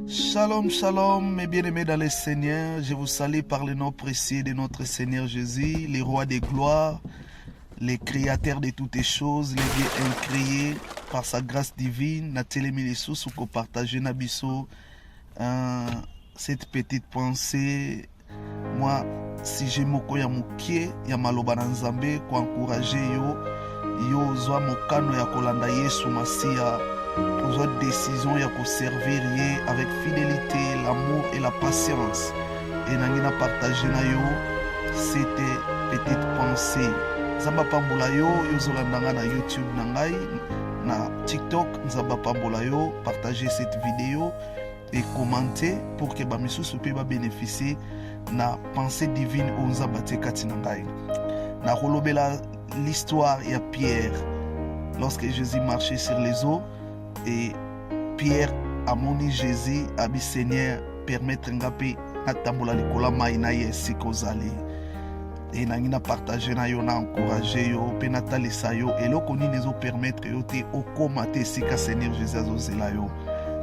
Shalom, shalom, mes bien-aimés dans le Seigneur. Je vous salue par le nom précieux de notre Seigneur Jésus, le roi des gloires, le créateur de toutes les choses, le Dieu incréé par sa grâce divine. Natelemi les sous pour partager nabiso cette petite pensée. Moi, si j'ai moko ya mukie ya maloba na Nzambe ko encourager yo zwa mokano ya kolanda Yesu Masia. Aux autres décisions, il y a qu'au servir avec fidélité, l'amour et la patience. Et nous avons partagé cette petite pensée. Zamba pambola yo zolanda na YouTube nangai, na TikTok, zamba pambola yo, partagez cette vidéo et commentez pour que bamisusu pe ba bénéficier na pensée divine au nzamba tekati nangai. Na kolobela l'histoire ya Pierre lorsque Jésus marchait sur les eaux. Et Pierre a moni Jésus a dit Seigneur permettre ngapi natambola likola mai na yesi kozali et nangina partager na yo na encourager yo pe natalisa yo eloko nini ezo permettre yo te okoma te sika Seigneur Jésus azozela yo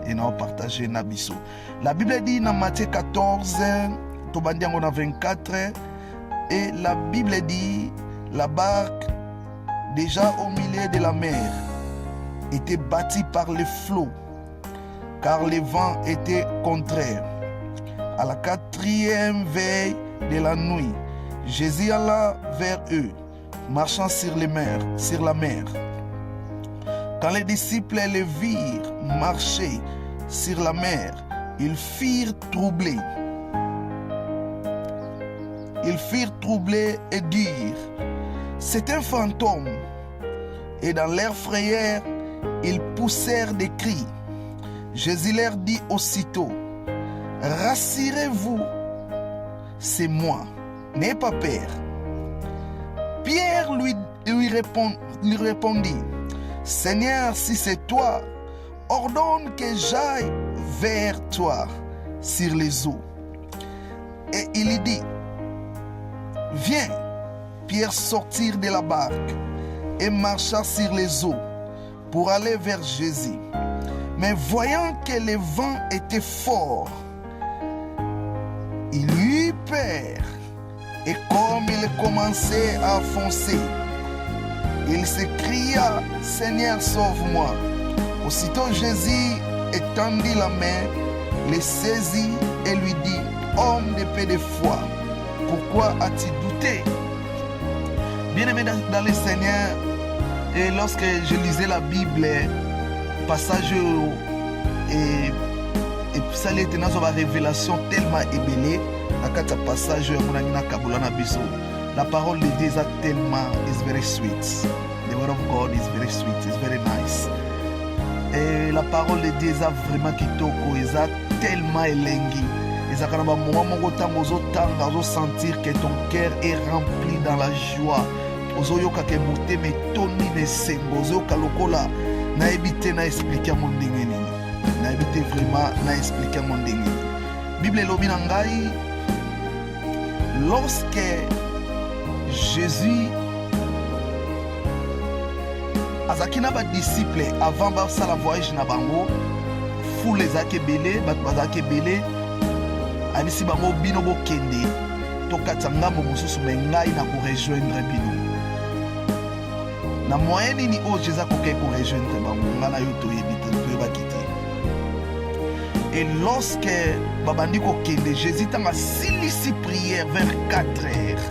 et na partager na biso. La Bible dit dans Matthieu 14 tobandi yango na 24 et la Bible dit la barque déjà au milieu de la mer était bâti par les flots, car les vents étaient contraires. À la 4e veille de la nuit, Jésus alla vers eux, marchant sur la mer. Quand les disciples le virent marcher sur la mer, ils firent troubler. Et dirent, c'est un fantôme. Et dans leur frayeur, ils poussèrent des cris. Jésus leur dit aussitôt, rassurez-vous, c'est moi, n'ayez pas peur. Pierre lui répondit, Seigneur, si c'est toi, ordonne que j'aille vers toi sur les eaux. Et il lui dit, viens. Pierre sortit de la barque et marcha sur les eaux pour aller vers Jésus. Mais voyant que le vent était fort, il eut peur. Et comme il commençait à foncer, il s'écria, Seigneur, sauve-moi. Aussitôt Jésus étendit la main, le saisit et lui dit, homme de peu de foi, pourquoi as-tu douté? Bien-aimé dans le Seigneur, et lorsque je lisais la Bible, passage et ça était dans une révélation tellement ébélée, la parole de Dieu est tellement is very sweet. The word of God is very sweet, it's very nice. Et la parole de Dieu est vraiment kitoko, est tellement élengi. Et ça quand on sentir que ton cœur est rempli dans la joie. Ozoyoka ke motema etoni na esengo ozoyoka lokola nayebi na expliquer mon ndenge nini nayebi te vraiment na expliquer mon ndenge nini. Bible elobi na ngai lorsque Jésus azaki na badisciple avant basala voyage na bango foule ezaki ebele bato bazalaki ebele abisi bango bino bokende tokatisa ngambo mosusu me ngai na korejoindre bino na moyen nini oyo Jésus akoki korejoindre bango nga na yo toyebi te toyebaki te. Et lorsque babandi kokende Jésus ntango asilisi prière vers 4 heures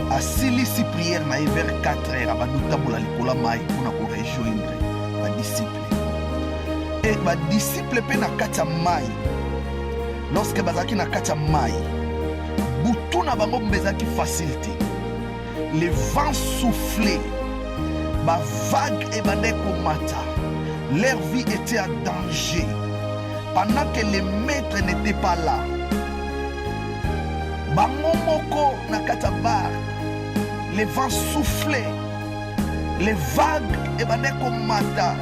asilisi prière na ye vers 4 heures abandi kotambola likolo mai mpona korejoindre badisciple e badisciple mpe na kati ya mai lorsque bazalaki na kati ya mai butu na bango mpe ezalaki facile te. Les vents soufflaient, ma vague émanait comme mata. Leur vie était en danger. Pendant que les maîtres n'étaient pas là, Bamomoko Nakatabar, les vents soufflaient, les vagues émanaient comme mata.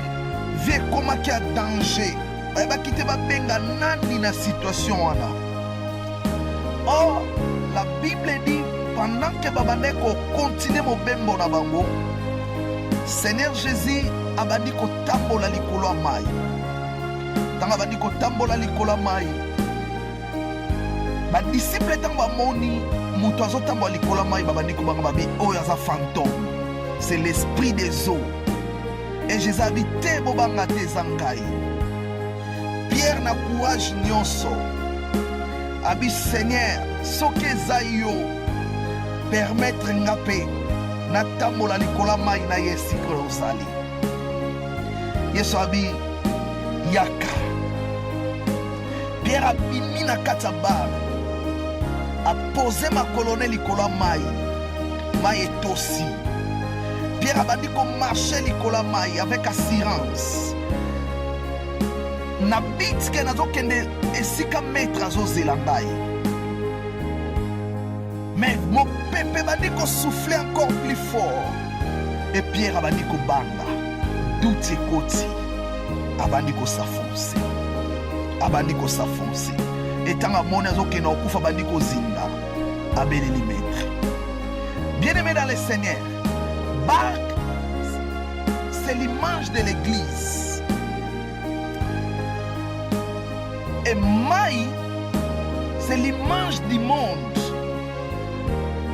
Vie comme qui a danger. Eba kite ba benga nani na situation wana. Or, la Bible dit pendant que Babandeko continue mon bembo na bango, Seigneur Jésus abandi ko tambola likolo mai. tanga bandi kotambola likola mai ba disciple tanga moni muto azotambola likola mai babandi kobanga babi oyo aza fantôme. C'est l'esprit des eaux. Et Jésus habité bobanga te zangai. Pierre na courage nyonso. Abi Seigneur, soke zayo permettre ngape na tambola likola mai na yesikre osali. Yesu abi yaka. Pierre abimi na kata bar. A posé ma colonne likola mai. Mai etosi. Pierre abandi ko marcher likola mai avec assurance. Na bit ke nazo kende esika maître azozela ngai. Mais mon pépé bandi ko souffler encore plus fort. Et Pierre abandi ko banga. Doute ekoti. Abandi ko s'affoncer. Abandi ko s'affoncer. Et tanga mona zo kende okufa bandi ko zinda. Abeleli maître. Bien-aimé dans le Seigneur, Bark, c'est l'image de l'église. Et Maï, c'est l'image du monde.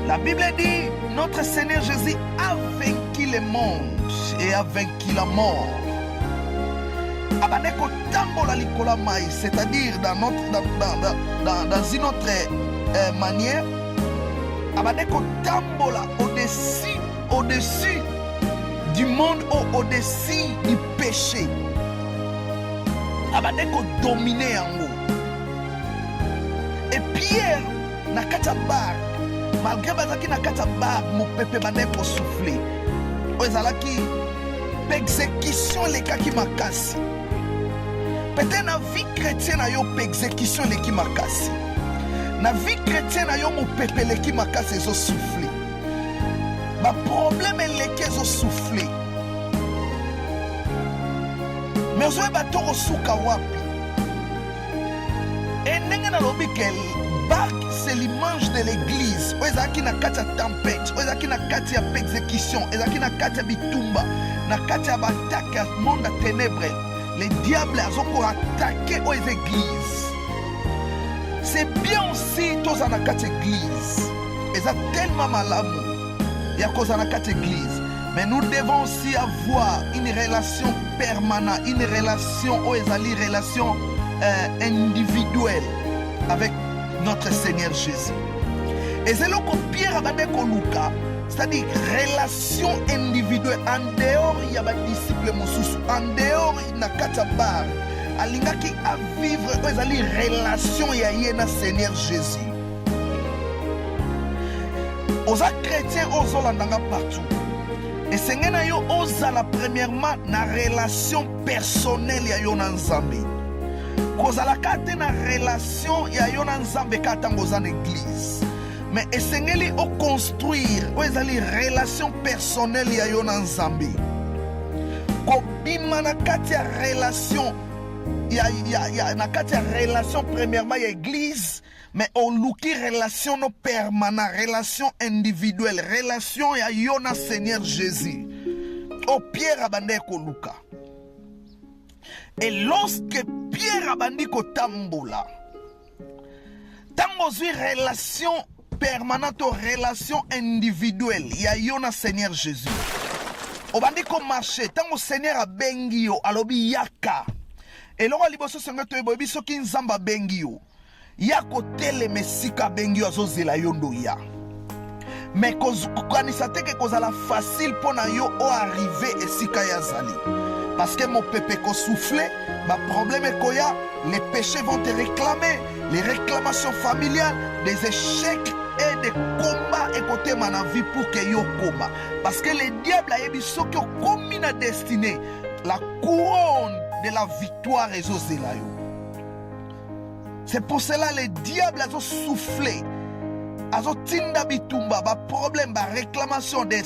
La Bible dit, notre Seigneur Jésus a vaincu le monde et a vaincu la mort. Abaneko tambola likola Maï, c'est-à-dire dans une autre manière, Abaneko tambola au-dessus du monde ou au-dessus du péché. Abaneko dominer en haut. Et Pierre, na kata bar, malgré bazaki na kata bar, mon pépé baneko souffler. Ozalaki, exécution les kaki makasi. Peut-être na vie chrétienne a yo exécution les ki makasi. Na vie chrétienne a yo mon pépé les ki makasi zo souffler. Ma problème est les qui zo souffler. Mais ozoe batoro suka wapi. Et n'engana lobi kel Bark, c'est l'image de l'église. Oezaki na kati ya tempête, oezaki na kati ya exécution, oezaki na kati ya bitumba, na kati ya batake ya monde ténèbre. Les diables azoko attaquer aux églises. C'est bien aussi tous na kati église. Eza tellement malamu ya koza na kati église. Mais nous devons aussi avoir une relation permanente, une relation oezali relation individuelle avec notre Seigneur Jésus. Et c'est là que Pierre a dit Luka, c'est-à-dire relation individuelle en dehors il y a des disciples moussous, en dehors il y a kata bar, alingaki à vivre ezali relation ya yena Seigneur Jésus. Oza chrétien ozolandanga partout. Et sengena yo ozala premièrement na relation personnelle ya yo na Nzambe. Kozala kate na relation ya yo na Nzambe katango za église. Mais esengeli o construire o ezali relation personnelle ya yo na Nzambe. Ko bima na kati ya relation na kati ya relation premièrement ya église, mais on luki relation no permanent, relation individuelle, relation ya yo na Seigneur Jésus. O Pierre abande ko luka. Et lorsque Pierre abandi ko tambola, tango zui relation permanente, relation individuelle, ya yo na Seigneur Jésus. Obandi ko marché, tango Seigneur a bengi yo, alobi yaka. Et l'on a liboso senga to ebobi soki nzamba bengi yo. Yako tele mesika bengi yo azozela yondo ya. Mais kanisa teke kozala facile pona yo o arriver esika ya zali. Parce que mon pépé ko soufflé, ma problème est koya, les péchés vont te réclamer, les réclamations familiales, des échecs et des combats et côté ma vie pour que yo koma. Parce que les diables a yebi soki o komi na destinée, la couronne de la victoire est zozela yo. C'est pour cela les diables ont soufflé, ont tinda bitumba, ba problème, ba réclamation des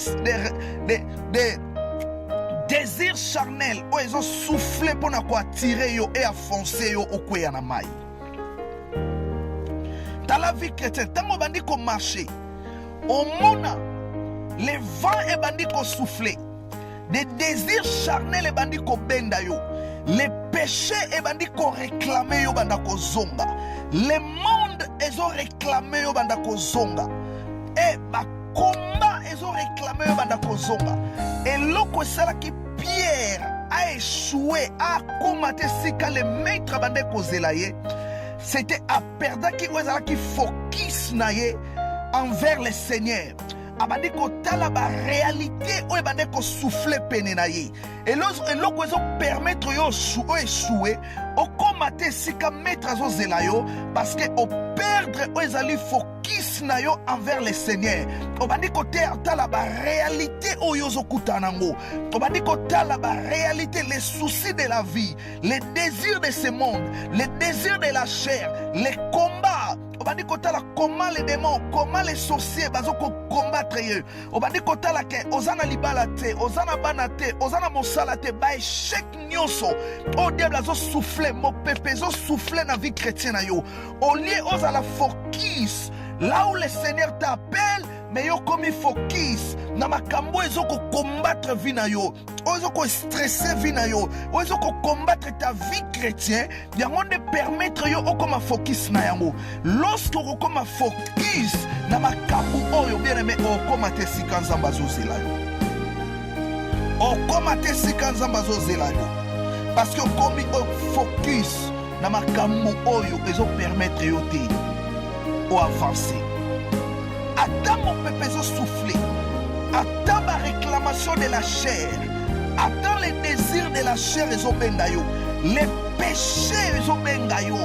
désirs charnels, où ils ont soufflé pour na quoi tirer yo et affoncer yo au kwe na mai. Dans la vie chrétienne, tant qu'on bandi ko marcher, au mona, les vents et bandi ko souffler, des désirs charnels et bandi ko benda yo. les péchés et bandi ko réclamer yo banda ko zonga, le monde ils ont réclamé yo banda ko zonga, et ba combat ils ont réclamé yo banda ko zonga, et loko sala ki Pierre a échoué à combattre sika le maître bande ko zelaye, c'était à perdre qui ozala ki focus na ye envers le Seigneur. Abandi ko tala ba réalité o ebande ko souffler pene na ye, et loko ezo permettre yo échouer o komate sika maître azo zela yo, parce que o perdre o ezali focus na yo envers le Seigneur. Obandi ko tala ba réalité o yo zo kutanango, obandi ko tala ba réalité, les soucis de la vie, les désirs de ce monde, les désirs de la chair, les combats. Obandi kotala comment les démons, comment les sorciers bazoko combattre eux. Obandi kotala ke ozana libala te, ozana bana te, ozana mosala te, ba échec nyonso. O diable azo souffler, mo pepe zo souffler na vie chrétienne yo. Au lieu ozala focus là où le Seigneur t'appelle, mais yo komi focus na makambo ezoko combattre vie na yo, ezoko stresser vie na yo, ezoko combattre ta vie chrétienne, yango de permettre yo okoma focus na yango. Lorsque okoma focus na makambo oyo bien aimé, okoma te sika nzamba zozela yo, okoma te sika nzamba zozela yo, parce que okomi focus na makambo oyo ezo permettre yo te o avancer. Attends mon peuple souffler, attends ma réclamation de la chair, attends les désirs de la chair et zobengayo, les péchés et zobengayo,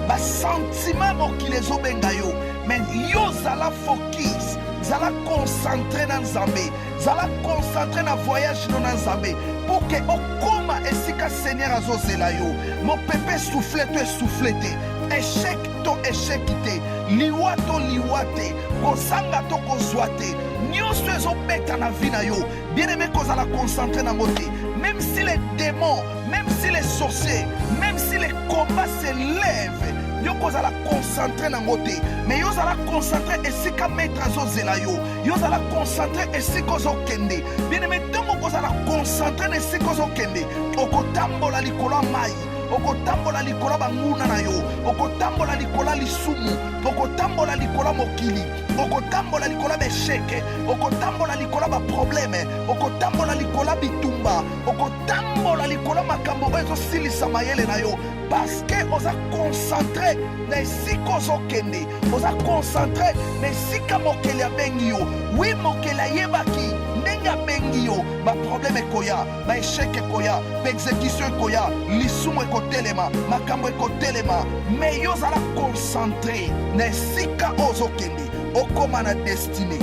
les sentiments qui les zobengayo, mais yo zala focus, zala concentré dans Zambé, zala concentré dans voyage dans Zambé, pour que au coma et si que Seigneur azozela yo, mon peuple souffler te souffler te. Échec to échec te, liwa to liwate, kozanga to kozwate, nyonso ezobeta na vie na yo. Bien aimé kozala concentré na moté, même si les démons, même si les sorciers, même si les combats se lèvent, yo kozala concentré na moté, mais yo zala concentré esika maître azozela yo, yo zala concentré esika ozokende. Bien aimé ntango kozala concentré na esika ozokende, okotambola likolo mai, okotambola likola banguna na yo, okotambola likola lisumu, okotambola likola mokili, okotambola likola besheke, okotambola likola ba problème, okotambola likola bitumba, okotambola likola makambo ezo silisa mayele na yo, parce que oza concentré na esika ozokende, oza concentré na esika mokeli abengi yo. Oui, mokeli ayebaki ndenge abengi yo, ba problème ekoya, ba échec ekoya, ba exécution ekoya, lisumu ekotelema, makambo ekotelema, mais yo zala concentré na esika ozokende, okoma na destiné.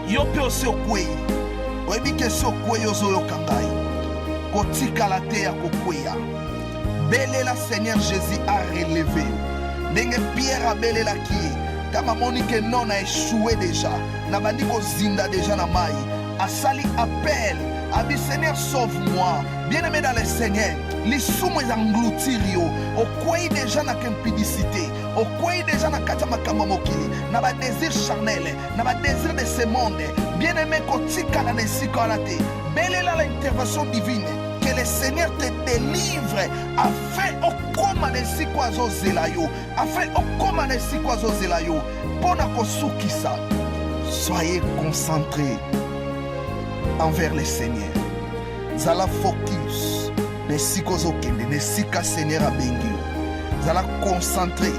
Yo pe osi okwei, oyebi ke si okwei ozoyoka ngai, kotikala te ya kokweya. Belela Seigneur Jésus a relevé, ndenge Pierre a belela ki, kama monike non a échoué déjà, na bandi kozinda déjà na mai, asali appel, a dit Seigneur sauve-moi. Bien aimé dans le Seigneur, les soumous engloutir yo, au quoi déjà na impudicité, au quoi déjà na kata makamba mokili, na ba désir charnel, na ba désir de ce monde. Bien aimé kotika na nesiko alate, belela l'intervention divine, que le Seigneur te délivre, afin au koma nesiko azozela yo, afin au koma nesiko azozela yo, pona kosukisa. Soyez concentrés envers le Seigneur. Zala focus. Nesiko zokende, nesika Seigneur abengi. Zala concentré.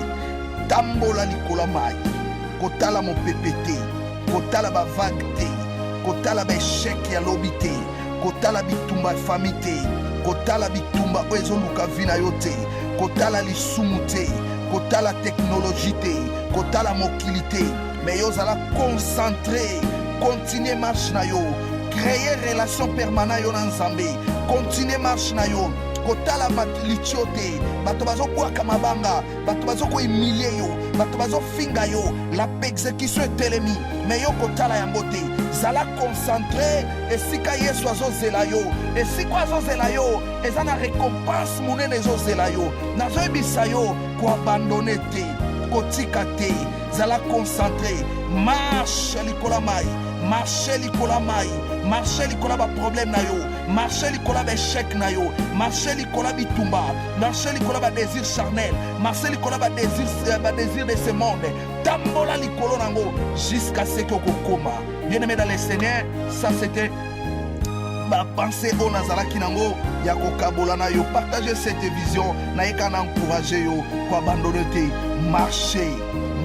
Tambola likola mai. Kotala mo pepete. Kotala ba vague te. Kotala ba échec ya lobité. Kotala bitumba famité. Kotala bitumba oezo luka vina yote. Kotala lisumu te. Kotala technologie te. Kotala mokilité. Mais yo zala concentré. Continuez marche na yo. Créer relation permanente yo na Nzambe. Continuer marche na yo. Kotala matlicho te. Bato bazo kwa kamabanga. Bato bazo ko humilier yo. Bato bazo finga yo. La exécution est telemi. Mais yo kotala yango te. Zala concentré. Et si ka Yesu azozela yo. Et si kwa azozela yo. Eza na récompense munene ezozela yo. Nazo ebisa yo ko abandonner te. Kotika te. Zala concentré. Marche likola mai. Marcher likola mai, marcher likola ba problème na yo, marche likola b'échec na yo, marche likola bitumba, marche likola ba désir charnel, marche likola ba désir de ce monde, tambola likolo nango jusqu'à ce que okokoma. Bien-aimé dans le Seigneur, ça c'était ma pensée au nazalaki nango ya kokabola na yo. Partagez cette vision na yekana encourager yo ko abandonner te, marcher,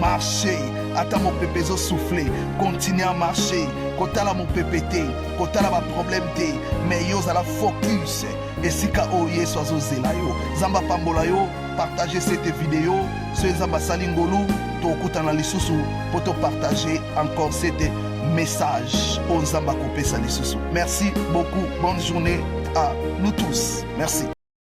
marcher. Ata mon pépé zo souffler, continuer à marcher. Kotala mon pépé te, kotala ba problème te, mais yo za la focus. Et si ka o yeso azo zela yo, zamba pambola yo, partagez cette vidéo, ce zamba salingolu, to kutana lisusu, poto partager encore cette message au Zamba Kopesa lisusu. Merci beaucoup, bonne journée à nous tous. Merci.